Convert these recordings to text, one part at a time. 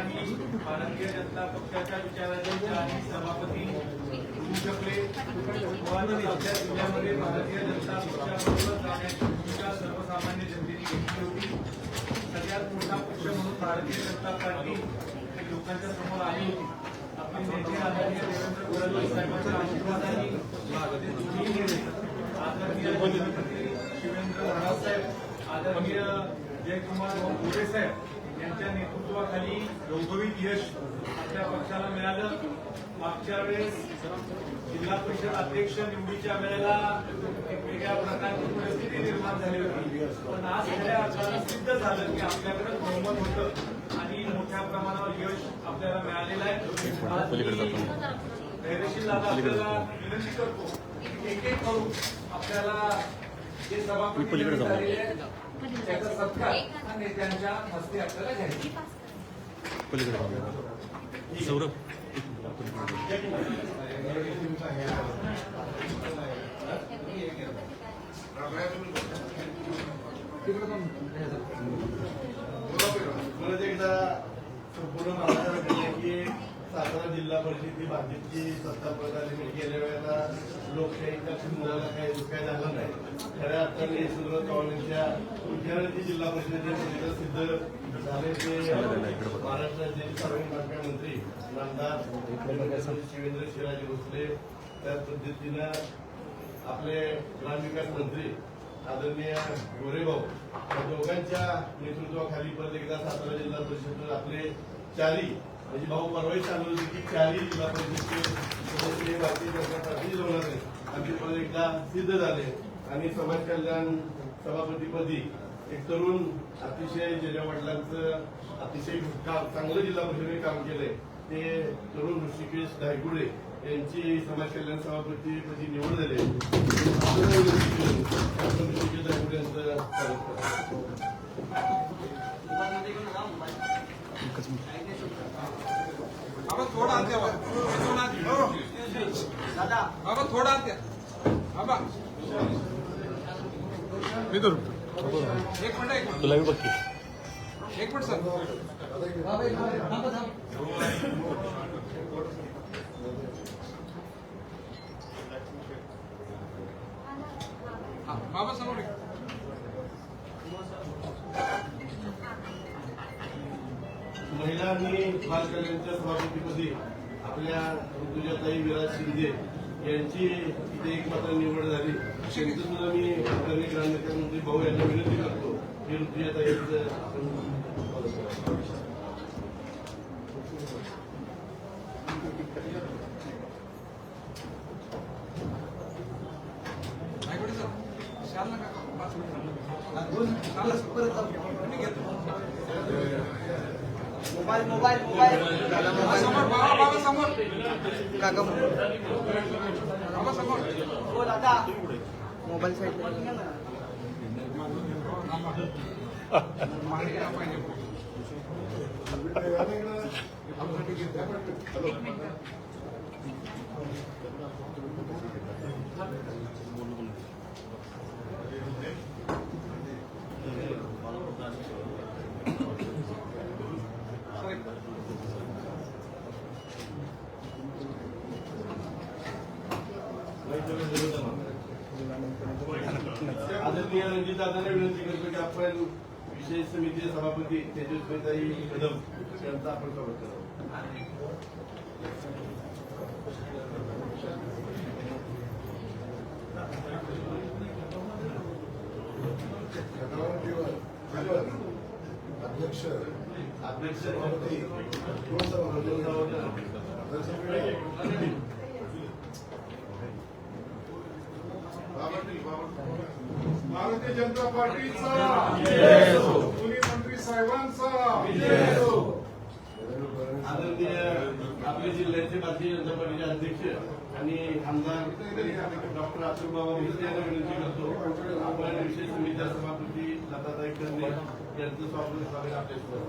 आणि भारतीय जनता पक्षाच्या विचारांच्या आणि सभापती होऊ शकले. आपल्या जिल्ह्यामध्ये भारतीय जनता पक्षाबरोबर जाण्याची भूमिका सर्वसामान्य जनतेने घेतली होती. सगळ्यात मोठा पक्ष म्हणून भारतीय जनता पार्टी लोकांच्या समोर आली होती. आपले नेते आदरणीय देवेंद्र फडणवीस साहेबांच्या आशीर्वादाने आदरणीय मुख्यमंत्री शिवेंद्र रावसाहेब, आदरणीय जयकुमार गोरे साहेब यांच्या नेतृत्वाखाली घवघवीत यश आपल्या पक्षाला मिळालं. मागच्या वेळेस जिल्हा परिषद अध्यक्ष निवडीच्या वेळेला एक वेगळ्या प्रकारची परिस्थिती निर्माण झाली होती, पण आज खऱ्या अर्थाने सिद्ध झालं की आपल्याकडे बहुमत होतं आणि मोठ्या प्रमाणावर यश आपल्याला मिळालेलं आहे. धैर्यशील दादा आपल्याला विनंती करतो एक एक करून आपल्याला जे सभापती झालेले आहेत त्याचा सत्कार हा नेत्यांच्या हस्ते आपल्याला घ्यायचा. सौरभ परत एकदा संपूर्ण महाराष्ट्रात की सातारा जिल्हा परिषद ही भाजपची सत्ता प्रधानी गेल्या वेळेला लोकशाहीच्या मुलाला काय झालं नाही. खऱ्या अर्थाने सुंदर चव्हाणांच्या उद्यानाची जिल्हा परिषदेचे सिद्ध झाले. ते महाराष्ट्राचे सार्वजनिक बांधकाम मंत्री नामदार शिवेंद्र शिराजी भोसले, त्याच पद्धतीनं आपले ग्रामविकास मंत्री आदरणीय गोरेभाऊ या दोघांच्या नेतृत्वाखाली परत एकदा सातारा जिल्हा परिषद आपले चारी म्हणजे भाऊ परवाही सांगत होते की चारी जिल्हा परिषदचे सदस्य भारतीय जनता पार्टी होणार आहे आणि ते परत एकदा सिद्ध झाले. आणि समाज कल्याण सभापतीपदी एक तरुण अतिशय ज्याच्या वडिलांचं अतिशय चांगलं जिल्हा परिषदेने काम केलंय ते तरुण ऋषिकेश धायगुडे यांची समाज कल्याण सभापतीपदी निवड झाली. ऋषिकेश धायगुडे यांचं स्वागत करतो. बाबा थोडा आत द्या, बाबा थोडा आत द्या. बाबा एक मिनिट तुला बी बघ एक मिनिट सर. बाबा समोर महिला आणि बाल कल्याणच्या सभापतीपदी आपल्या ऋतुजाताई विराज शिंदे यांची इथे एकमात्र निवड झाली. त्यांचं सुद्धा मी आदरणीय ग्रामविकास मंत्री भाऊ यांना विनंती करतो की ऋतुजाताईचं मोबाईल मोबाईल मोबाईल समोर बाबा समोर काका बाबा समोर हो दादा मोबाईल साईड आदरणीय रणजितदादांना विनंती करतो की आपण विशेष समितीचे सभापती तेजस्वीताई कदम यांचा आपण स्वागत करावं. अध्यक्ष अध्यक्ष भारतीय जनता पार्टीचा दोन्ही मंत्री साहेबांचा आदरणीय आपल्या जिल्ह्याचे भारतीय जनता पार्टीचे अध्यक्ष आणि आमदार डॉक्टर अशोक बाबा भोसले यांना विनंती करतो आपण विशेष समितीच्या सभापती लताताई कर्णे यांचं स्वागत आपल्यासोबत.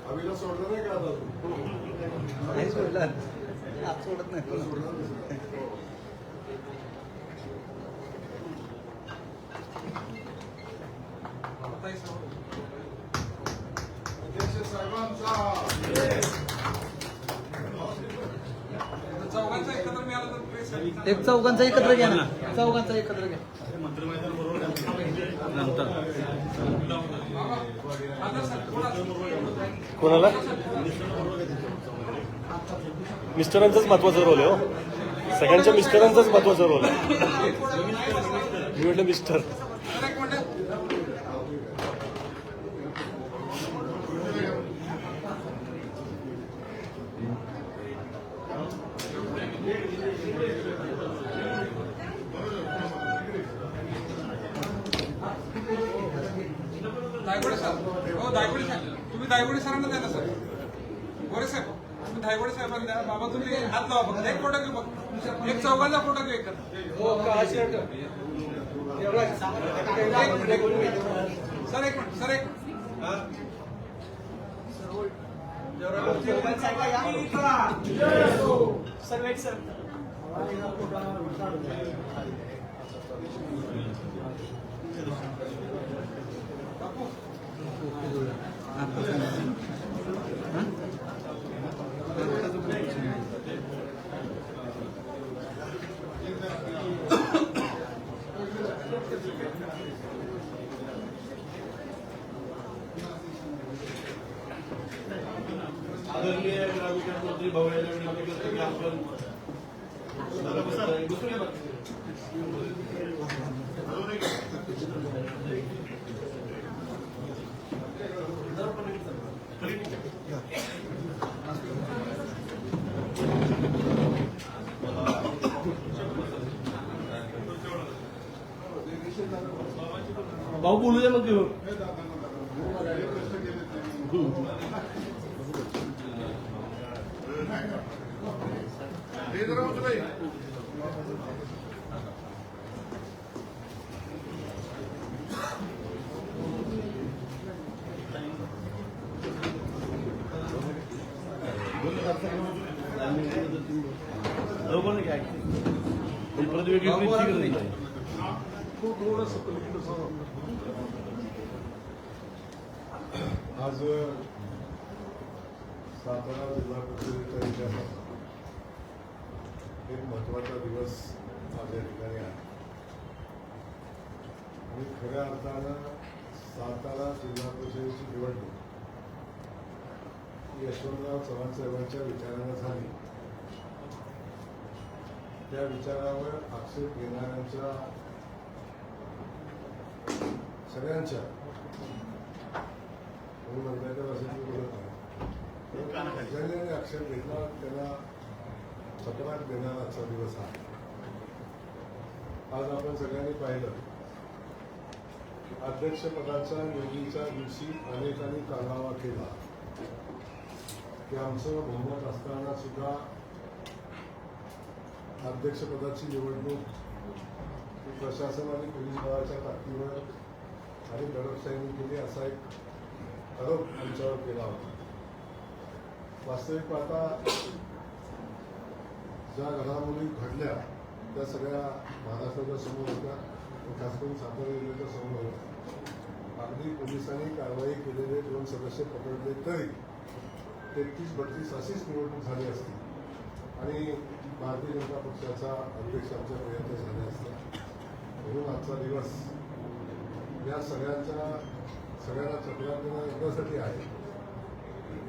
हवीला सोडलं नाही का आता नाही सोडलं आज सोडत नाही. चौघांचा एकत्र मिळाला तर प्रेस आहे. एक चौघांचा एकत्र घ्या ना, चौघांचा एकत्र घ्या. बाबा, आदर सर, कोणाला मिस्टरांचाच महत्वाचा रोल आहे हो. सगळ्यांच्या मिस्टरांचाच महत्वाचा रोल आहे. मी म्हटलं मिस्टर सर, एक मिनिट. दायगोडे सर, हो दायगोडे सर, तुम्ही दायगोडे सरांना द्या ना सर. गोरे साहेब, तुम्ही दायगोडे साहेबांना द्या. बाबा तुम्ही हात लावा फक्त. एक फोटो घेऊ फक्त. एक चौघांचा फोटो घेऊ एकत्र. सर एक मिनिट, सर एक सर्व एक सर. आदरणीय ग्रामविकास मंत्री भाऊराव विनंती आपण भाऊ बोलू द्या मग घेऊन. बरोबर नाही काय परत वेगळी आज सातारा जिल्हा परिषदेच्या इतिहासात एक महत्त्वाचा दिवस आज या ठिकाणी आहे आणि खऱ्या अर्थानं सातारा जिल्हा परिषदेची निवडणूक यशवंतराव चव्हाण साहेबांच्या विचारानं झाली. त्या विचारावर आक्षेप घेणाऱ्यांच्या सगळ्यांच्या मंत्र्याच्या भाषेत बोलत नाही, ज्यांनी आक्षेप घेतला त्यांना चपराक देणारा आजचा दिवस आहे. आज आपण सगळ्यांनी पाहिलं अध्यक्षपदाच्या निवडीच्या दिवशी अनेकांनी कानावा केला की आमचं बहुमत असताना सुद्धा अध्यक्षपदाची निवडणूक प्रशासन आणि पोलीस दलाच्या ताकदीवर आणि दडपशाहीने केली असा एक आरोप आमच्यावर केला होता. वास्तविक पाहता ज्या घडामोडी घडल्या त्या सगळ्या महाराष्ट्राच्या समोर होत्या, खास करून सातारा जिल्ह्याच्या समोर होत्या. अगदी पोलिसांनी कारवाई केलेले 2 सदस्य पकडले तरी 33-32 अशीच निवडणूक झाली असती आणि भारतीय जनता पक्षाचा अध्यक्ष आमच्यापर्यंत झाले असते. म्हणून आजचा दिवस या सगळ्यांना चक्रात देणं एवढ्यासाठी आहे.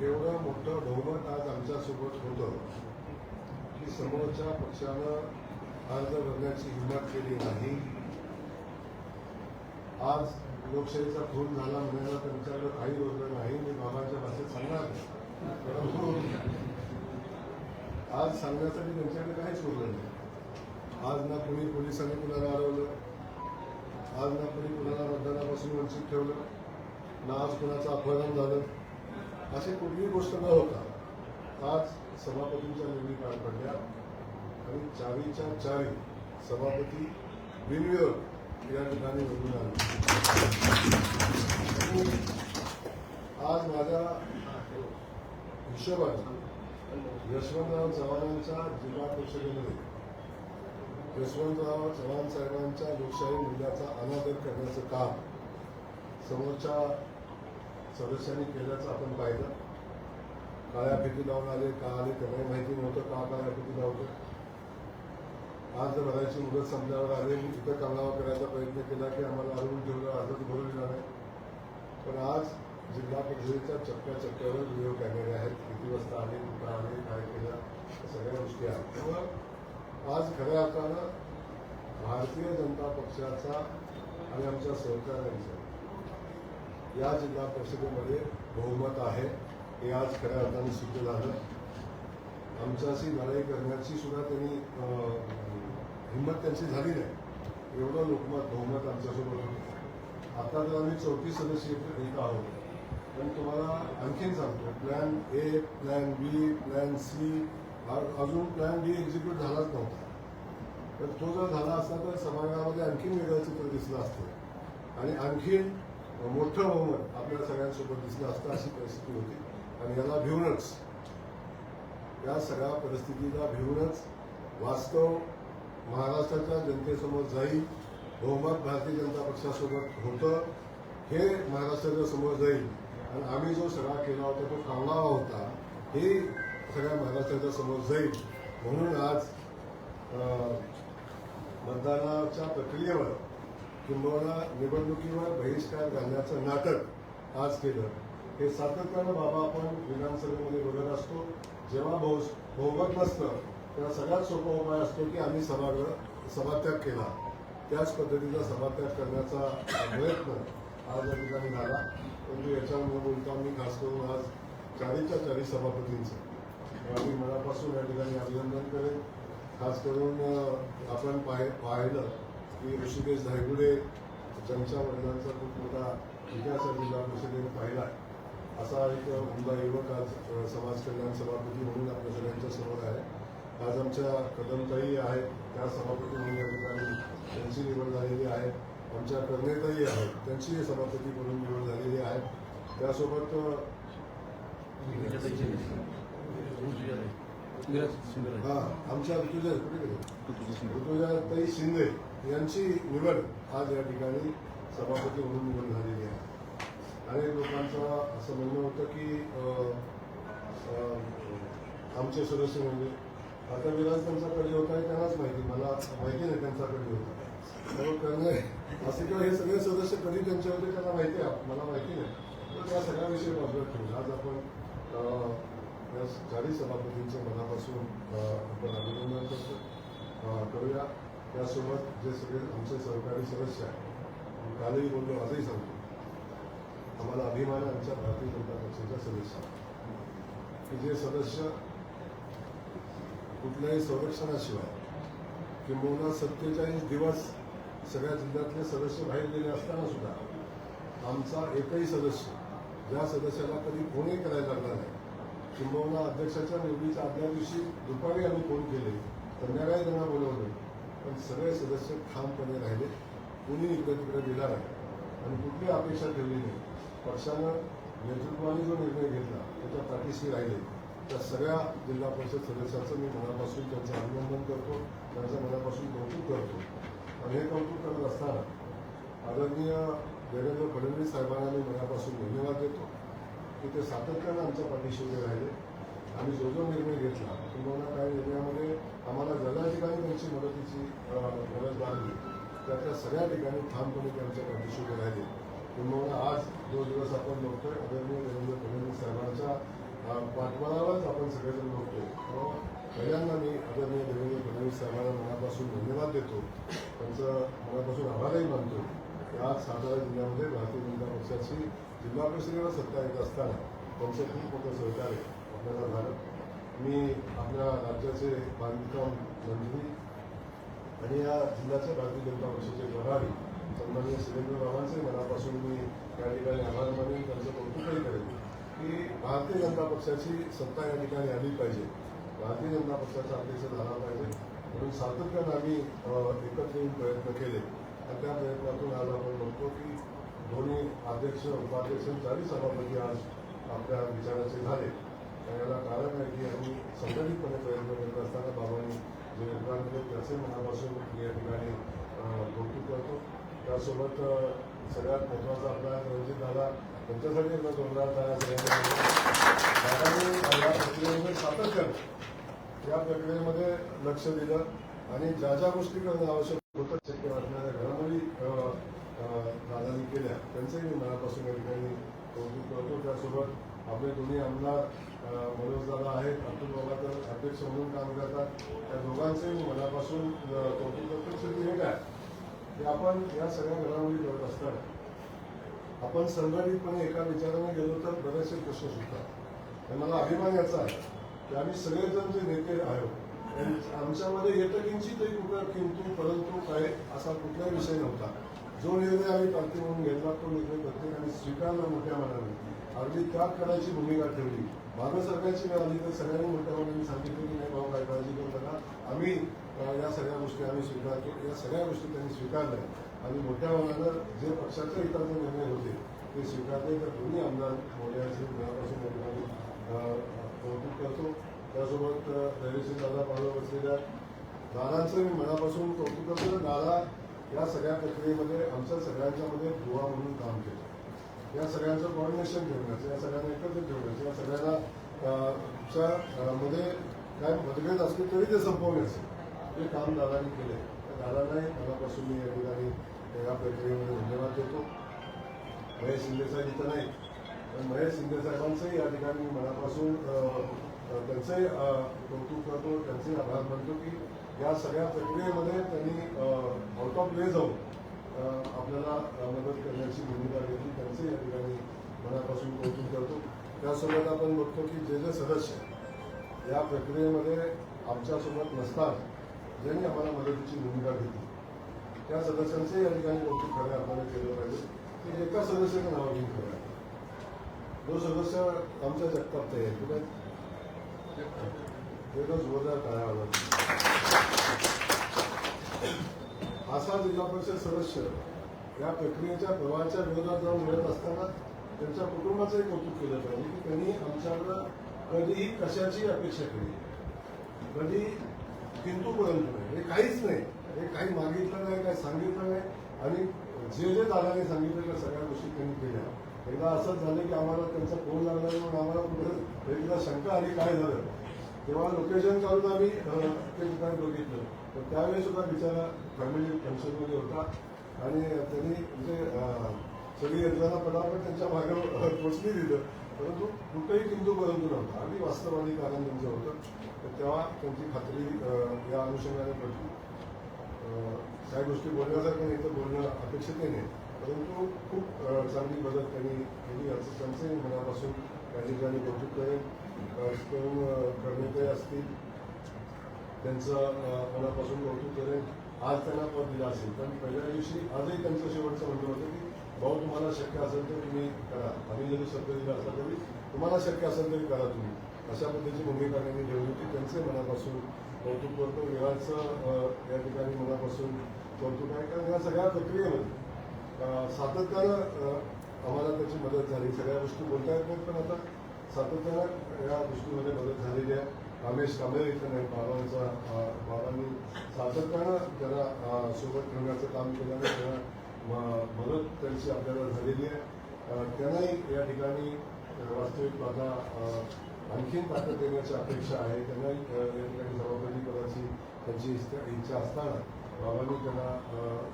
एवढं मोठं बहुमत आज आमच्यासोबत होतं की समोरच्या पक्षानं अर्ज भरण्याची हिंमत केली नाही. आज लोकशाहीचा खून झाला म्हणायला त्यांच्याकडे काही उरलं नाही. मी बाबांच्या भाषेत सांगणार नाही, परंतु आज सांगण्यासाठी त्यांच्याकडे काहीच उरलं नाही. आज ना कुणी पोलिसांनी कुणाला अडवलं, आज ना कुणी कुणाला मतदानापासून वंचित ठेवलं, ना आज कुणाचं अपहरण झालं, अशी कुठलीही गोष्ट न होता आज सभापतींच्या निवडी पार पडल्या आणि 4च्या 4 सभापती बिनविरोध या ठिकाणी निवडून आले. आज माझ्या हिशोबाने यशवंतराव चव्हाणांच्या जिल्हा परिषदेमध्ये यशवंतराव चव्हाण साहेबांच्या लोकशाही मूल्याचा अनादर करण्याचं काम समोरच्या सदस्यांनी केल्याचं आपण पाहिलं. काळ्या फिती लावून आले, का आले त्यांनाही माहिती नव्हतं का काळ्या फिती लावतं. आज भरायची मुदत संपल्यावर आले, इथं कामावा करायचा प्रयत्न केला की आम्हाला अडवून ठेवलं, अर्जच भरून दिला नाही. पण आज जिल्हा परिषदेच्या चप्प्यावर व्हिडिओ कॅमेरे आहेत, किती वाजता आले, कुठं आले, काय केलं, या सगळ्या गोष्टी आहेत. त्यामुळं आज खऱ्या अर्थानं भारतीय जनता पक्षाचा आणि आमच्या सहकाऱ्यांचं या जिल्हा परिषदेमध्ये बहुमत आहे, हे आज खऱ्या अर्थाने सिद्ध झालं. आमच्याशी लढाई करण्याची सुद्धा त्यांनी हिंमत त्यांची झाली नाही, एवढं लोकमत बहुमत आमच्यासोबत होतं. आता तर आम्ही 34 सदस्य एक आहोत, पण तुम्हाला आणखीन सांगतो, plan A, plan B, plan C, अजून प्लॅन डी एक्झिक्यूट झालाच नव्हता. तर तो जर झाला असता तर समाजामध्ये आणखीन वेगळं चित्र दिसलं असतं आणि आणखीन मोठं बहुमत आपल्या सगळ्यांसोबत दिसलं असतं, अशी परिस्थिती होती. आणि याला भिवूनच, या सगळ्या परिस्थितीला भिवूनच वास्तव महाराष्ट्राच्या जनतेसमोर जाईल, बहुमत भारतीय जनता पक्षासोबत होतं हे महाराष्ट्राच्या समोर जाईल आणि आम्ही जो सगळा केला होता तो कांगावा होता हे सगळ्या महाराष्ट्राच्या समोर जाईल. म्हणून आज मतदानाच्या प्रक्रियेवर किंबहुना निवडणुकीवर बहिष्कार घालण्याचं नाटक आज केलं. हे सातत्यानं बाबा आपण विधानसभेमध्ये बघत असतो, जेव्हा बहुमत नसतं तेव्हा सगळ्यात सोपा उपाय असतो की आम्ही सभात्याग केला. त्याच पद्धतीचा सभात्याग करण्याचा प्रयत्न आज या ठिकाणी झाला. परंतु याच्यावर न बोलता मी खास करून आज 40च्या 40 सभापतींचं आम्ही मनापासून या ठिकाणी अभिनंदन करेन. खास करून आपण पाहिलं की ऋषिकेश धायगुडे ज्यांच्या वडिलांचा खूप मोठा इतिहास जिल्हा परिषदेने पाहिला असा एक उमदा युवक आज समाज कल्याण सभापती म्हणून आपल्या सगळ्यांच्या समोर आहे. आज आमच्या कदमताई आहेत, त्या सभापती म्हणून या ठिकाणी त्यांची निवड झालेली आहे. आमच्या कर्णेताई आहेत, त्यांची सभापती म्हणून निवड झालेली आहे. त्यासोबत आमच्या ऋतुजाताई शिंदे यांची निवड आज या ठिकाणी सभापती म्हणून निवड झालेली आहे. अनेक लोकांचं असं म्हणणं होतं की आमचे सदस्य म्हणजे आता विराज त्यांचा कधी होता आहे त्यांनाच माहिती, मला माहिती नाही त्यांचा कधी होता. त्यामुळे करणे असे किंवा हे सगळे सदस्य कधी त्यांचे होते त्यांना माहिती आहे, मला माहिती नाही. तर त्या सगळ्या विषयी बाजूला ठेवून आज आपण या 40 सभापतींचे मनापासून आपण अभिनंदन करूया. त्यासोबत जे सगळे आमचे सहकारी सदस्य आहेत, कालही बोललो आजही सांगतो, आम्हाला अभिमान आहे आमच्या भारतीय जनता पक्षाच्या सदस्य की जे सदस्य कुठल्याही संरक्षणाशिवाय किंबहुना 47 दिवस सगळ्या जिल्ह्यातले सदस्य बाहेर गेले असताना सुद्धा आमचा एकही सदस्य, ज्या सदस्याला कधी फोनही करायला लागला नाही, किंबहुना अध्यक्षाच्या निवडीच्या आदल्या दिवशी दुपारी आम्ही फोन केले, संध्याकाळी त्यांना बोलवलं, पण सगळे सदस्य ठामपणे राहिले, कुणी इकडे तिकडे गेला नाही आणि कुठली अपेक्षा ठेवली नाही. पक्षानं नेतृत्वाने जो निर्णय घेतला त्याच्या पाठीशी राहिले. त्या सगळ्या जिल्हा परिषद सदस्याचं मी मनापासून त्यांचं अभिनंदन करतो, त्यांचं मनापासून कौतुक करतो. आणि हे कौतुक करत असताना आदरणीय देवेंद्र फडणवीस साहेबांना मी मनापासून धन्यवाद देतो की ते सातत्यानं आमच्या पाठीशी उभे राहिले. आम्ही जो जो निर्णय घेतला किंवा काही निर्णयामध्ये आम्हाला ज्या ठिकाणी त्यांची मदतीची गरज लागली त्या सगळ्या ठिकाणी ठामपणे त्यांच्या पाठीशी उभे राहिले. किंवा आज जो दिवस आपण बघतोय आदरणीय देवेंद्र फडणवीस साहेबांच्या पाठबळावरच आपण सगळेजण बघतोय. पहिल्यांदा मी आदरणीय देवेंद्र फडणवीस साहेबांना मनापासून धन्यवाद देतो, त्यांचं मनापासून आभारही मानतो. आज सातारा जिल्ह्यामध्ये भारतीय जनता पक्षाची जिल्हा परिषदेवर सत्ता येत असताना त्यांचं खूप मोठं सहकार्य आपल्याला झालं. मी आपल्या राज्याचे बांधकाम मंत्री आणि या जिल्ह्याच्या भारतीय जनता पक्षाचे प्रभारी सन्माननीय शिवेंद्रबाबांचे मनापासून मी या ठिकाणी आभार मानेन, त्यांचं कौतुकही करेन की भारतीय जनता पक्षाची सत्ता या ठिकाणी आली पाहिजे, भारतीय जनता पक्षाचा अध्यक्ष झाला पाहिजे. म्हणून सातत्यानं आम्ही एकत्र येऊन प्रयत्न केले आणि त्या प्रयत्नातून आज आपण बघतो की दोन्ही अध्यक्ष उपाध्यक्ष 40 सभापती आज आपल्या विचाराचे झाले. याला कारण आहे की आम्ही संघटितपणे प्रयत्न करत असताना बाबांनी जे योगदान दिले त्याचे मनापासून या ठिकाणी कौतुक करतो. त्यासोबत सगळ्यात महत्त्वाचा आपला रणजित दादा त्यांच्यासाठी आपला जोरदार टाळ्या दादांनी या प्रक्रियेमध्ये सातत्यानं या प्रक्रियेमध्ये लक्ष दिलं आणि ज्या ज्या गोष्टी करणं आवश्यक होतं शक्य वाटणाऱ्या घडामोडी दादांनी केल्या त्यांचंही मी मनापासून या ठिकाणी कौतुक करतो. त्यासोबत आपले दोन्ही आमदार मनोज दादा आहेत, अतुल बाबा तर अध्यक्ष म्हणून काम करतात, त्या दोघांचंही मी मनापासून कौतुक करतो. शेवटी हे काय की आपण या सगळ्या घडामोडी करत असताना आपण संघटितपणे एका विचाराने गेलो तर बरेचसे प्रश्न सुटतात. आणि मला अभिमान याचा आहे की आम्ही सगळेजण जे नेते आहोत आमच्यामध्ये येतं किंचितही कुठं किंतु परंतु काय असा कुठलाही विषय नव्हता. जो निर्णय आम्ही पार्टी म्हणून घेतला तो निर्णय प्रत्येकाने स्वीकारला मोठ्या मनाने, अगदी त्याग करायची भूमिका ठेवली. मागं सरकारची वेळ आली तर सगळ्यांनी मोठ्या मनाने सांगितलं की नाही भाऊ काय काळजी करू नका, आम्ही या सगळ्या गोष्टी आम्ही स्वीकारतो. या सगळ्या गोष्टी त्यांनी स्वीकारल्या आणि मोठ्या मनानं जे पक्षाच्या हिताचे निर्णय होते ते स्वीकारले. तर दोन्ही आमदार मोठ्याचे मनापासून या ठिकाणी कौतुक करतो. त्यासोबत धैर्यशील दादा पावलं बसलेल्या दादांचं मी मनापासून कौतुक करतो. दादा या सगळ्या प्रक्रियेमध्ये आमच्या सगळ्यांच्यामध्ये दुवा म्हणून काम केलं. या सगळ्यांचं कोऑर्डिनेशन ठेवण्याचं, या सगळ्यांना एकत्र ठेवण्याचं, या सगळ्यांना मध्ये काय मतभेद असले तरी ते संपवण्याचं हे काम दादांनी केले. त्या दादांनाही मनापासून मी या ठिकाणी या प्रक्रियेमध्ये धन्यवाद देतो. महेश शिंदे साहेब इथं नाही पण महेश शिंदे साहेबांचंही या ठिकाणी मनापासून त्यांचंही कौतुक करतो, त्यांचे आभार मानतो की या सगळ्या प्रक्रियेमध्ये त्यांनी आउट ऑफ वे जाऊन आपल्याला मदत करण्याची भूमिका घेतली. त्यांचे या ठिकाणी मनापासून कौतुक करतो. त्यासोबत आपण बघतो की जे जे सदस्य या प्रक्रियेमध्ये आमच्यासोबत नसतात ज्यांनी आम्हाला मदतीची भूमिका घेतली त्या सदस्यांचे या ठिकाणी कौतुक खऱ्या अर्थाने केलं पाहिजे की एका सदस्याचं नाव घेऊन करा. जो सदस्य आमच्या जगतापताई आहे कुठे जोरदार टाळ्या. असा जिल्हा परिषद सदस्य या प्रक्रियेच्या प्रवाहाच्या विरोधात जाऊन मिळत असताना त्यांच्या कुटुंबाचंही कौतुक केलं पाहिजे की त्यांनी आमच्याकडं कधीही कशाची अपेक्षा केली, कधी किंतु परंतु नाही, हे काहीच नाही, हे काही मागितलं नाही, काही सांगितलं नाही. आणि जे जे दादाने सांगितलं त्या सगळ्या गोष्टी त्यांनी केल्या. एकदा असंच झालं की आम्हाला त्यांचा फोन लागला म्हणून आम्हाला कुठं एकदा शंका आली काय झालं, तेव्हा लोकेशन काढून आम्ही ते ठिकाणी बघितलं. तर त्यावेळी सुद्धा बिचारा फॅमिली टेन्शनमध्ये होता आणि त्यांनी म्हणजे सगळी यंत्रणा पटापट त्यांच्या मागे पोचली दिलं, परंतु कुठेही किंतु परंतु नव्हता. अगदी वास्तववादी कारण त्यांचं होतं. तर तेव्हा त्यांची खात्री या अनुषंगाने पडली. काही गोष्टी बोलण्यासारखं नाही तर बोलणं अपेक्षितही नाही, परंतु खूप चांगली मदत त्यांनी केली असं त्यांचंही मनापासून त्या ठिकाणी कौतुक करेन. कर्णिते असतील त्यांचं मनापासून कौतुक करेन. आज त्यांना पद दिलं असेल पण पहिल्या दिवशी आजही त्यांचं शेवटचं म्हणणं होतं की भाऊ तुम्हाला शक्य असेल तर तुम्ही करा, आम्ही जरी शब्द दिला असला तरी तुम्हाला शक्य असेल तरी करा तुम्ही, अशा पद्धतीची भूमिका त्यांनी ठेवली होती. त्यांचे मनापासून कौतुक करतो. विराजचं या ठिकाणी मनापासून कौतुक आहे कारण या सगळ्या प्रक्रियेमध्ये सातत्यानं आम्हाला त्याची मदत झाली. सगळ्या गोष्टी बोलता येत नाहीत पण आता सातत्यानं या गोष्टीमध्ये मदत झालेली आहे. रमेश कांबळे इथं नाही, बाबांनी सातत्यानं त्याला सोबत ठेवण्याचं काम केल्याने त्यांना मदत त्यांची आपल्याला झालेली आहे. त्यांनाही या ठिकाणी वास्तविक माझा आणखीन ताकद देण्याची अपेक्षा आहे. त्यांनाही या ठिकाणी सभापती पदाची त्यांची इच्छा असताना बाबांनी त्यांना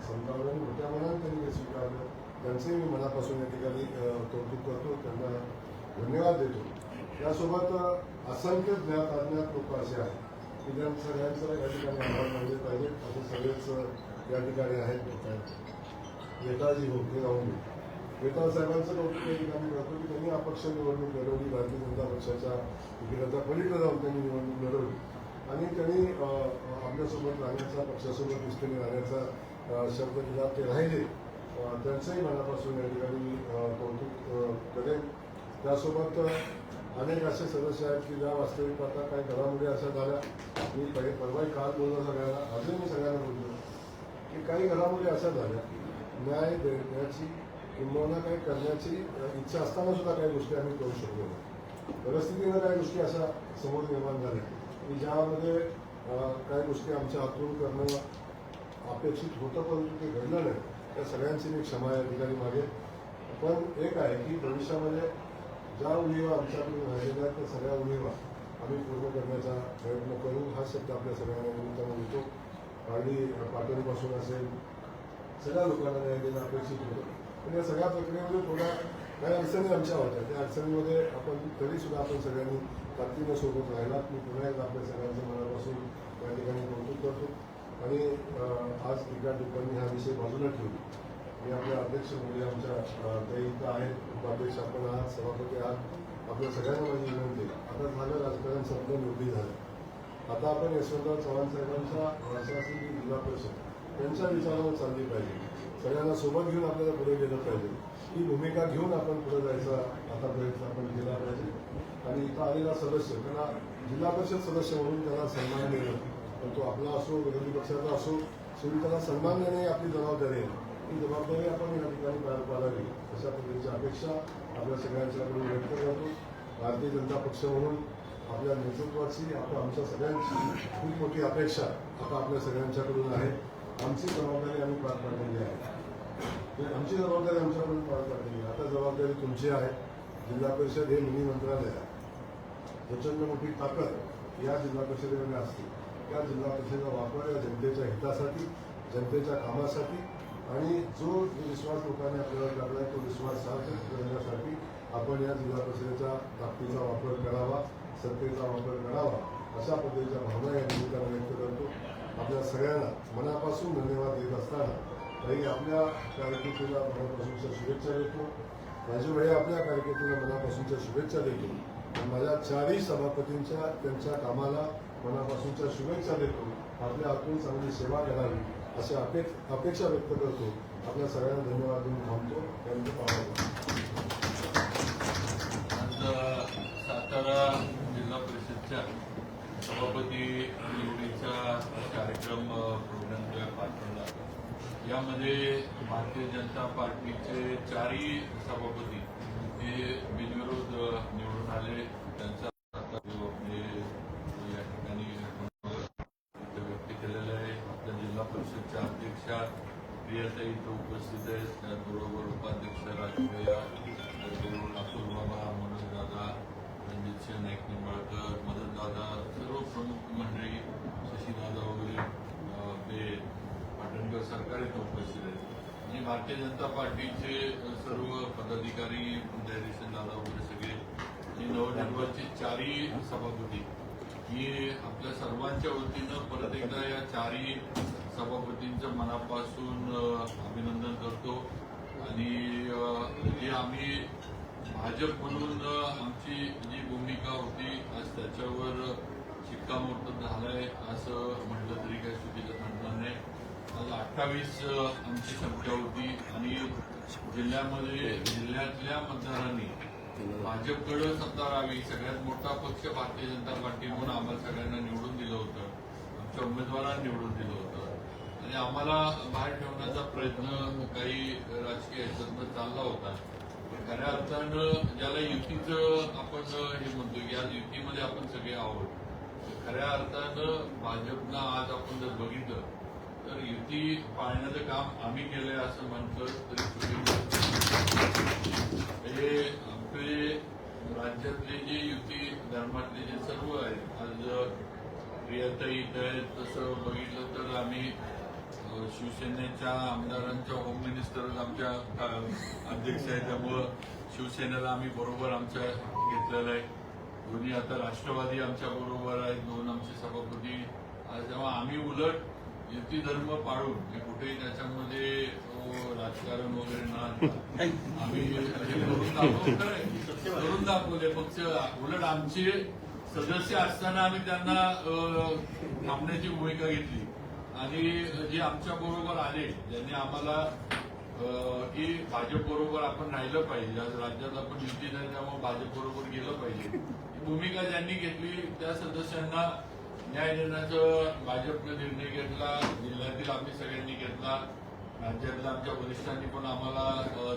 समजावलं आणि मोठ्या मनाने त्यांनी हे स्वीकारलं. त्यांचंही मी मनापासून या ठिकाणी कौतुक करतो, त्यांना धन्यवाद देतो. यासोबत असंख्य ज्ञात अज्ञात लोक असे आहेत की ज्या सगळ्यांचं या ठिकाणी आभार मानले पाहिजे. असे सगळेच या ठिकाणी आहेत. नेताजी होते राहून वेताळ साहेबांचं कौतुक या ठिकाणी करतो की त्यांनी अपक्ष निवडणूक लढवली, भारतीय जनता पक्षाच्या तिकिटाचा पलीकडे जाऊन त्यांनी निवडणूक लढवली आणि त्यांनी आपल्यासोबत राहण्याचा, पक्षासोबत निष्ठेने राहण्याचा शब्द दिला, ते राहिले. त्यांचंही मनापासून या ठिकाणी मी कौतुक करेन. त्यासोबत अनेक असे सदस्य आहेत की ज्या वास्तविक आता काही घडामोडी अशा झाल्या. मी परवाही काल बोललो सगळ्यांना, अजून मी सगळ्यांना बोललो की काही घडामोडी अशा झाल्या न्याय देण्याची किंवा काही करण्याची इच्छा असताना सुद्धा काही गोष्टी आम्ही करू शकलो नाही. परिस्थितीनं काही गोष्टी अशा समोर निर्माण झाल्या की ज्यामध्ये काही गोष्टी आमच्या हातून करणं अपेक्षित होतं परंतु ते घडलं नाही. त्या सगळ्यांची मी क्षमा या ठिकाणी मागेन. पण एक आहे की भविष्यामध्ये ज्या उणीवा आमच्याकडून राहिलेल्या आहेत त्या सगळ्या उणीवा आम्ही पूर्ण करण्याचा प्रयत्न करू. हा शब्द आपल्या सगळ्यांना निमित्तानं देतो. पाटणपासून असेल सगळ्या लोकांना न्याय देणं अपेक्षित होतं. पण या सगळ्या प्रक्रियेमध्ये थोड्या काही अडचणी आमच्या होत्या. त्या अडचणीमध्ये आपण तरीसुद्धा आपण सगळ्यांनी ताकदीनं सोबत राहिलात. मी पुन्हा एकदा आपल्या सगळ्यांचं मनापासून या ठिकाणी कौतुक करतो. आणि आज एका ठिकाणी हा विषय बाजूला ठेवून मी आपल्या अध्यक्ष म्हणजे आमच्या काही इथं आहेत उपाध्यक्ष आपण आहात सभापती आहात आपल्या सगळ्यांना माझी विनंती आहे. आता झालं राजकारण संपलं निवडी झालं. आता आपण यशवंतराव चव्हाण साहेबांच्या प्रशासकीय जिल्हा परिषद त्यांच्या विचारावर चालली पाहिजे. सगळ्यांना सोबत घेऊन आपल्याला पुढे गेलं पाहिजे. ही भूमिका घेऊन आपण पुढे जायचा आता प्रयत्न आपण केला पाहिजे. आणि इथं आलेला सदस्य त्याला जिल्हा परिषद सदस्य म्हणून त्याला सन्मान देणं पण तो आपला असो विरोधी पक्षाचा असो शेवटी त्याला सन्मान देणे ही आपली जबाबदारी आहे. ही जबाबदारी आपण या ठिकाणी पार पाडावी अशा पद्धतीची अपेक्षा आपल्या सगळ्यांच्याकडून व्यक्त करतो. भारतीय जनता पक्ष म्हणून आपल्या नेतृत्वाची आमच्या सगळ्यांची खूप मोठी अपेक्षा आता आपल्या सगळ्यांच्याकडून आहे. आमची जबाबदारी आम्ही पार पाडलेली आहे. आमची जबाबदारी आमच्याकडून पार पाडलेली आहे. आता जबाबदारी तुमची आहे. जिल्हा परिषद हे मिनी मंत्रालय आहे. प्रचंड मोठी ताकद या जिल्हा परिषदेमध्ये असते. त्या जिल्हा परिषदेचा वापर या जनतेच्या हितासाठी जनतेच्या कामासाठी आणि जो विश्वास लोकांनी आपल्याला टाकला तो विश्वास सार्थ करण्यासाठी आपण या जिल्हा परिषदेच्या ताकदीचा वापर करावा सत्तेचा वापर करावा अशा पद्धतीच्या भावना या निमित्तानं व्यक्त करतो. आपल्या सगळ्यांना मनापासून धन्यवाद देत असताना काही आपल्या कार्यकर्त्याला मनापासूनच्या शुभेच्छा देतो. राजूभाई आपल्या कार्यकर्त्याला मनापासूनच्या शुभेच्छा देतो. माझ्या चारही सभापतींच्या त्यांच्या कामाला मनापासूनच्या शुभेच्छा देतो. आपल्या हातून चांगली सेवा करावी अशी अपेक्षा व्यक्त करतो. आपल्या सगळ्यांना धन्यवाद देऊन थांबतो. त्यांचं पाहतो. सातारा जिल्हा परिषदच्या सभापती निवडीचा कार्यक्रम प्रोग्राम पार पडला. यामध्ये भारतीय जनता पार्टीचे चारही सभापती हे बिनविरोध निवडून आले. त्यांचा या ठिकाणी व्यक्त केलेलं आहे. आपल्या जिल्हा परिषदच्या अध्यक्षा प्रियाताई इथं उपस्थित आहेत. त्याचबरोबर उपाध्यक्ष राजभैया अतुल बाबा मनोज दादा रणजित सिंह नाईक निंबाळकर मदन दादा सर्व प्रमुख मंडळी शशीदादा वगैरे ते पाटणकर सरकार इथं उपस्थित आहेत. आणि भारतीय जनता पार्टीचे सर्व पदाधिकारी जयदेशन दादा वगैरे सगळे आणि नवनिर्वाचित चारही सभापती मी आपल्या सर्वांच्या वतीनं परत एकदा या चारही सभापतींचं मनापासून अभिनंदन करतो. आणि जे आम्ही भाजप म्हणून आमची जी भूमिका होती आज त्याच्यावर शिक्कामोर्तब झालंय असं म्हटलं तरी काही चुकीचं ठरणार नाही. आज 28 आमची संख्या होती आणि जिल्ह्यातल्या मतदारांनी भाजपकडे सत्ता राहावी सगळ्यात मोठा पक्ष भारतीय जनता पार्टी म्हणून आम्हाला सगळ्यांना निवडून दिलं होतं. आमच्या उमेदवारांना निवडून दिलं होतं आणि आम्हाला बाहेर ठेवण्याचा प्रयत्न काही राजकीय ह्याच्यातनं चालला होता. खऱ्या अर्थानं ज्याला युतीचं आपण हे म्हणतो की आज युतीमध्ये आपण सगळे आहोत. खऱ्या अर्थानं भाजपनं आज आपण जर बघितलं तर युती पाळण्याचं काम आम्ही केलंय असं म्हटलं तरी चुकीचं. हे आपले राज्यातले जे युती धर्मातले जे सर्व आहेत आज प्रियाताई इथं आहेत. तसं बघितलं तर आम्ही शिवसेनेच्या आमदारांच्या होम मिनिस्टर आमच्या अध्यक्ष आहे. त्यामुळं शिवसेनेला आम्ही बरोबर आमच्या घेतलेलं आहे. दोन्ही आता राष्ट्रवादी आमच्या बरोबर आहेत. दोन आमचे सभापती. तेव्हा आम्ही उलट युती धर्म पाळून कुठेही त्याच्यामध्ये राजकारण वगैरे ना आम्ही करून दाखवले. पक्ष उलट आमचे सदस्य असताना आम्ही त्यांना थांबण्याची भूमिका घेतली आणि जे आमच्या बरोबर आले ज्यांनी आम्हाला की भाजप बरोबर आपण राहिलं पाहिजे. आज राज्यात आपण युती नाही त्यामुळे भाजप बरोबर गेलं पाहिजे ही भूमिका ज्यांनी घेतली त्या सदस्यांना न्याय देण्याचा भाजपने निर्णय घेतला. जिल्ह्यातील आम्ही सगळ्यांनी घेतला. राज्यातल्या आमच्या वरिष्ठांनी पण आम्हाला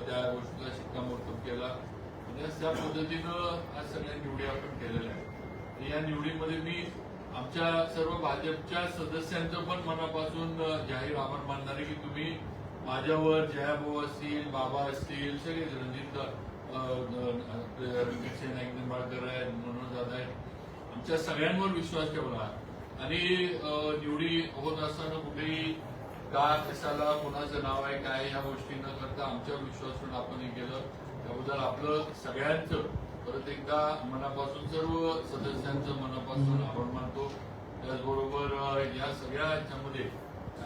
त्या गोष्टीला शिक्कामोर्तब केला. आणि त्या पद्धतीनं आज सगळ्या निवडी आपण केलेल्या आहेत. या निवडीमध्ये मी आमच्या सर्व भाजपच्या सदस्यांचं पण मनापासून जाहीर आभार मानणार आहे की तुम्ही माझ्यावर जयाभाऊ असतील, बाबा असतील, सगळे रणजित नाईक निंबाळकर आहेत, मनोज दादा आहेत, आमच्या सगळ्यांवर विश्वास ठेवला आणि निवडी होत असताना कुठेही का कशाला कोणाचं नाव आहे काय ह्या गोष्टी न करता आमच्यावर विश्वास ठेवून आपण हे केलं. त्याबद्दल आपलं सगळ्यांचं परत एकदा मनापासून सर्व सदस्यांचं मनापासून आभार मानतो. त्याचबरोबर या सगळ्या ह्याच्यामध्ये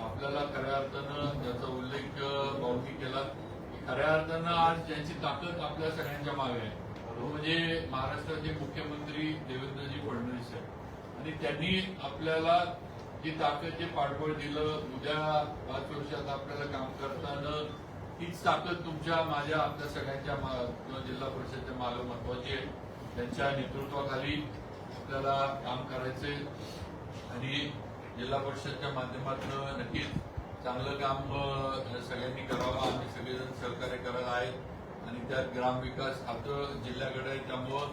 आपल्याला खऱ्या अर्थानं त्याचा उल्लेख भाऊंनी केला की खऱ्या अर्थानं आज ज्यांची ताकद आपल्या सगळ्यांच्या मागे आहे तो म्हणजे महाराष्ट्राचे मुख्यमंत्री देवेंद्रजी फडणवीस आहेत आणि त्यांनी आपल्याला जी ताकद जे पाठबळ दिलं उद्या 5 वर्षात आपल्याला काम करताना हीच ताकद तुमच्या माझ्या आपल्या सगळ्यांच्या किंवा जिल्हा परिषदेच्या मागे महत्वाची आहे. त्यांच्या नेतृत्वाखाली आपल्याला काम करायचंय आणि जिल्हा परिषदच्या माध्यमातून नक्कीच चांगलं काम सगळ्यांनी करावं. आम्ही सगळेजण सहकार्य करायला आहेत आणि त्यात ग्रामविकास खातं जिल्ह्याकडे आहे त्यामुळं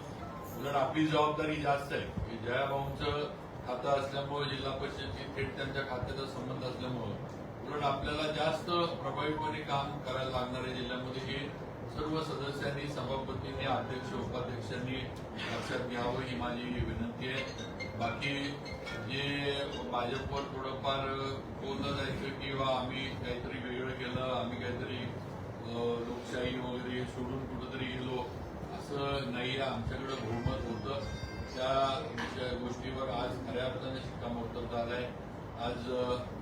उलट आपली जबाबदारी जास्त आहे की जयाभाऊंचं खातं असल्यामुळे जिल्हा परिषदची थेट त्यांच्या खात्याचा संबंध असल्यामुळं उलट आपल्याला जास्त प्रभावीपणे काम करायला लागणार आहे जिल्ह्यामध्ये. हे सर्व सदस्यांनी सभापतींनी अध्यक्ष उपाध्यक्षांनी लक्षात घ्यावं ही माझी विनंती आहे. बाकी जे भाजपवर थोडंफार बोललं जायचं किंवा आम्ही काहीतरी वेगळं केलं आम्ही काहीतरी लोकशाही वगैरे सोडून कुठंतरी गेलो असं नाही. आमच्याकडे बहुमत होतं त्या गोष्टीवर आज खऱ्या अर्थाने शिक्कामोर्तब झालाय. आज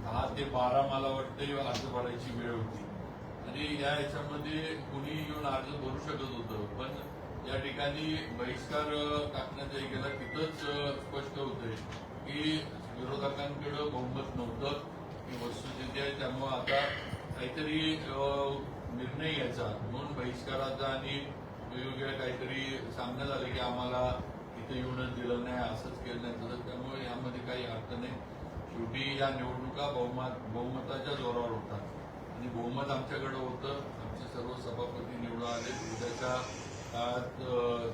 10 ते 12 मला वाटते अर्ज भरायची वेळ होती आणि या ह्याच्यामध्ये कुणी येऊन अर्ज भरू शकत होतं पण या ठिकाणी बहिष्कार टाकण्यात गेला. तिथंच स्पष्ट होतंय की विरोधकांकडे बहुमत नव्हतं ही वस्तुस्थिती आहे. त्यामुळे आता काहीतरी निर्णय घ्यायचा म्हणून बहिष्काराचा आणि वेगवेगळ्या काहीतरी सांगण्यात आले की आम्हाला इथे येऊनच दिलं नाही असंच केलं नाही तसंच. त्यामुळे यामध्ये काही अर्थ नाही. शेवटी या निवडणुका बहुमताच्या जोरावर होतात आणि बहुमत आमच्याकडे होतं. आमचे सर्व सभापती निवडून आले. उद्याच्या काळात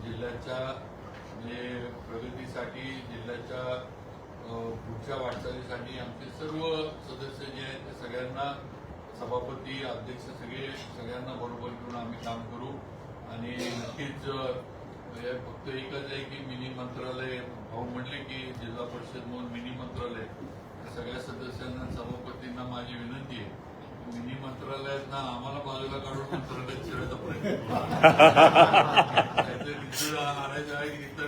जिल्ह्याच्या म्हणजे प्रगतीसाठी जिल्ह्याच्या पुढच्या वाटचालीसाठी आमचे सर्व सदस्य जे आहेत ते सगळ्यांना सभापती अध्यक्ष सगळ्यांना बरोबर घेऊन आम्ही काम करू आणि नक्कीच फक्त एकच आहे की मिनी मंत्रालय भाऊ म्हटले की जिल्हा परिषद म्हणून मिनी मंत्रालय सगळ्या सदस्यांना सभापतींना माझी विनंती आहे मिनी मंत्रालयात ना आम्हाला बाजूला काढून मंत्रालयात शिरायचा प्रयत्न आणायचं आहे की इतर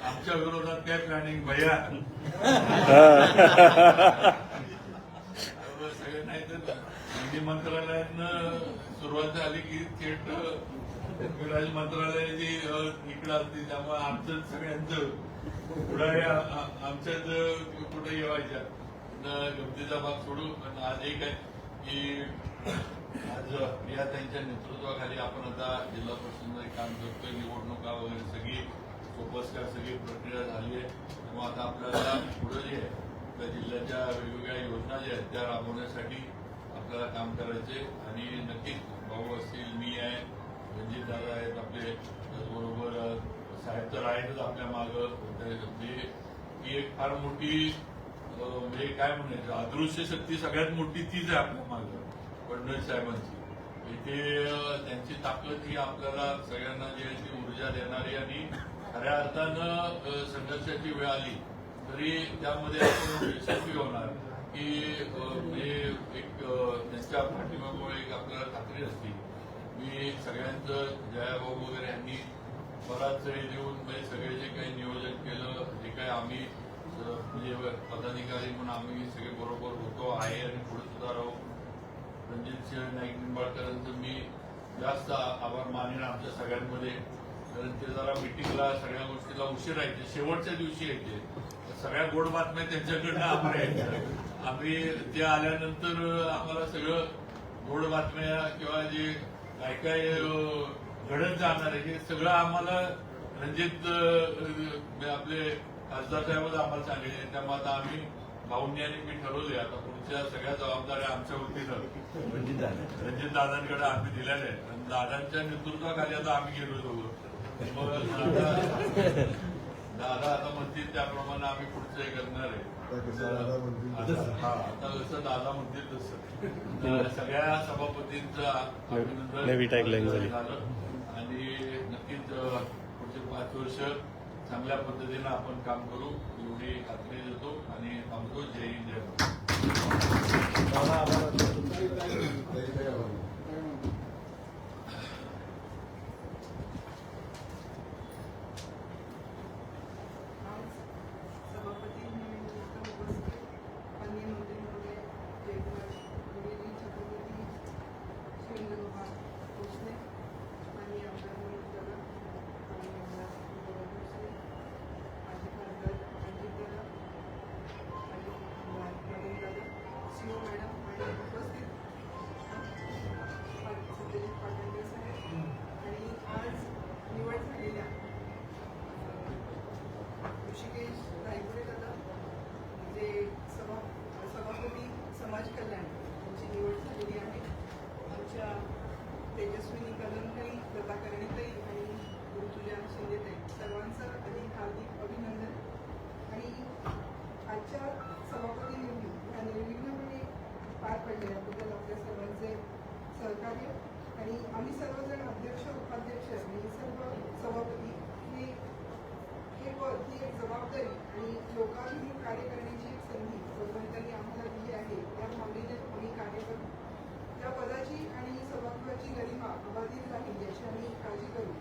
आमच्या विरोधात काय प्लॅनिंग भैया सगळे नाही तर मिनी मंत्रालयातनं सुरुवात झाली की थेट गृह मंत्रालयाची इकडं असते त्यामुळे आमचं सगळ्यांचं पुढे आमच्याच कुठे येवायच्या गमतीचा भाग सोडू. पण आज एक आहे की आज या त्यांच्या नेतृत्वाखाली आपण आता जिल्हा परिषदेमध्ये काम करतोय. निवडणुका वगैरे सगळी सोपस्कार सगळी प्रक्रिया झाली आहे. त्यामुळे आता आपल्याला पुढे जे आहे त्या जिल्ह्याच्या वेगवेगळ्या योजना ज्या आहेत त्या राबवण्यासाठी आपल्याला काम करायचे आणि नक्कीच भाऊ असतील मी आहे रणजित दादा आहेत आपले त्याचबरोबर साहेब तर आहेतच आपल्या मागं. ही एक फार मोठी म्हणजे काय म्हणायचं अदृश्य शक्ती सगळ्यात मोठी तीच आहे आपल्या मागं फडणवीस साहेबांची. इथे त्यांची ताकद ही आपल्याला सगळ्यांना जी आहे ती ऊर्जा देणारी आणि खऱ्या अर्थानं संघर्षाची वेळ आली तरी त्यामध्ये आपण यशस्वी होणार की एक त्यांच्या पाठिंब्यामुळे एक आपल्याला खात्री असते. मी सगळ्यांचं जयाभाऊ वगैरे यांनी बराच वेळ देऊन म्हणजे सगळे जे काही नियोजन केलं जे काही आम्ही म्हणजे पदाधिकारी म्हणून आम्ही सगळे बरोबर होतो आहे आणि पुढे सुद्धा राहू. रणजित नाईक निंबाळकरांचं मी जास्त आभार मानेन आमच्या सगळ्यांमध्ये कारण ते जरा मिटिंगला सगळ्या गोष्टीला उशीर यायचे शेवटच्या दिवशी यायचे. सगळ्या गोड बातम्या त्यांच्याकडनं आम्हाला यायच्या. आम्ही ते आल्यानंतर आम्हाला सगळं गोड बातम्या किंवा जे काय काय घडत जाणार आहे हे सगळं आम्हाला रणजित आपले खासदार साहेबच आम्हाला सांगितले. त्यामुळे आता आम्ही भाऊंनी आणि मी ठरवले आता पुढच्या सगळ्या जबाबदाऱ्या आमच्या वतीनं रणजित दादांकडे आम्ही दिलेल्या आहेत आणि दादांच्या नेतृत्वाखाली आता आम्ही गेलो दोघं. मग दादा आता म्हणतील त्याप्रमाणे आम्ही पुढचं हे करणार आहे. आता कसं दादा म्हणतील हा, आता जसं दादा म्हणतील तसं सगळ्या सभापतींचं अभिनंदन नवी tagline झाली. झालं आणि नक्कीच पुढचे 5 वर्ष चांगल्या पद्धतीनं आपण काम करू एवढी खात्री देतो आणि थांबतो. जय हिंद जय महाराष्ट्र. सभापती निवडणुकीत उपस्थित माननीय मंत्री महोदय जयकुमार गुरुजी छत्रपती शिवेंद्रबाबा भोसले माननीय आमदार मनोज दादा माननीय आमदार बाबा भोसले माजी खासदार अजित दादा माजी आमदार मदन दादा सीओ मॅडम आणि उपस्थित सत्यजित पाटणकर साहेब आणि आज निवड झालेल्या ऋषिकेश रायगुडे दादा जे सभापती समाज कल्याण यांची निवड झालेली आहे. आमच्या तेजस्विनी कलमताई, लता कर्णिताई आणि ऋतुजा शिंदेताई सर्वांचं अधिक हार्दिक अभिनंदन. आणि आजच्या सभापती निवडणूक ह्या निर्विघ्नपणे पार पडल्या याबद्दल आपल्या सर्वांचे सहकार्य. आणि आम्ही सर्वजण अध्यक्ष उपाध्यक्ष आणि सर्व सभापती हे पद ही एक जबाबदारी आणि लोकाभिमुख कार्य करण्याची एक संधी भगवंतांनी आम्हाला दिली आहे. या भावनेने आम्ही कार्य करू. या पदाची आणि सभागृहाची गरिमा अबाधित राहील याची आम्ही काळजी करू.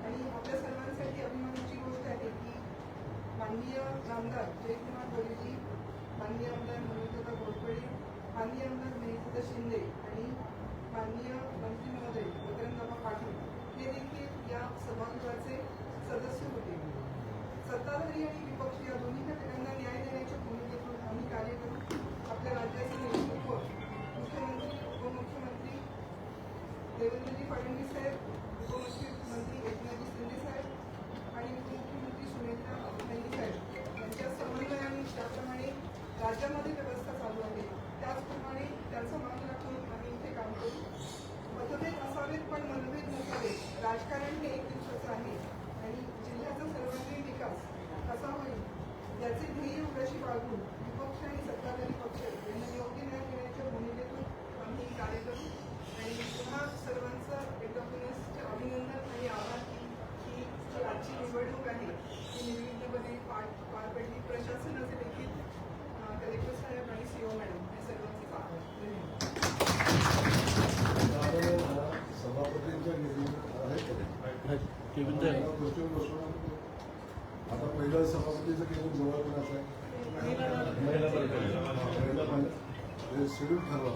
आणि आपल्या सर्वांसाठी अभिमानाची गोष्ट आहे की माननीय आमदार जयकुमार गुरुजी, माननीय आमदार मनोजदादा घोरपडे, माननीय आमदार महेशदादा शिंदे आणि माननीय मंत्री महोदय मकरंदबाबा पाटील हे देखील या सभागृहाचे सदस्य होते. सत्ताधारी आणि विपक्ष या दोन्ही घटकांना न्याय देण्याच्या भूमिकेतून आम्ही कार्य करू. आपल्या राज्याचे नेतृत्व मुख्यमंत्री, उपमुख्यमंत्री देवेंद्रजी फडणवीस साहेब, उपमुख्यमंत्री एकनाथजी शिंदे साहेब आणि उपमुख्यमंत्री सुनेत्रा अहिल्यादेवी साहेब यांच्या समन्वयाने ज्याप्रमाणे राज्यामध्ये व्यवस्था चालू आहे त्याचप्रमाणे त्यांचा मान राखून आम्ही इथे काम करू. मतभेद असावेत पण मनभेद नसावेत. राजकारण हे एक दिवसाचं आहे आणि जिल्ह्याचा सर्वांगीण विकास कसा होईल याचे ध्येय उद्याशी बाळगून विपक्ष आणि सत्ताधारी पक्ष यांना योग्य न्याय देण्याच्या भूमिकेतून आम्ही कार्य करू. आणि पुन्हा सर्वांचं एकदा पुनश्च अभिनंदन आणि आभार की ही जी आजची निवडणूक आहे ती निर्विघ्नपणे पार पडली. प्रशासनाचे देखील कलेक्टर साहेब आणि सीओ मॅडम हे सर्वांचे आभार. धन्यवाद. सभापतींच्या आता पहिलं सभापतीचं केवळ जवळ कोणाचं आहे? महिला शेड्यूल ठरवा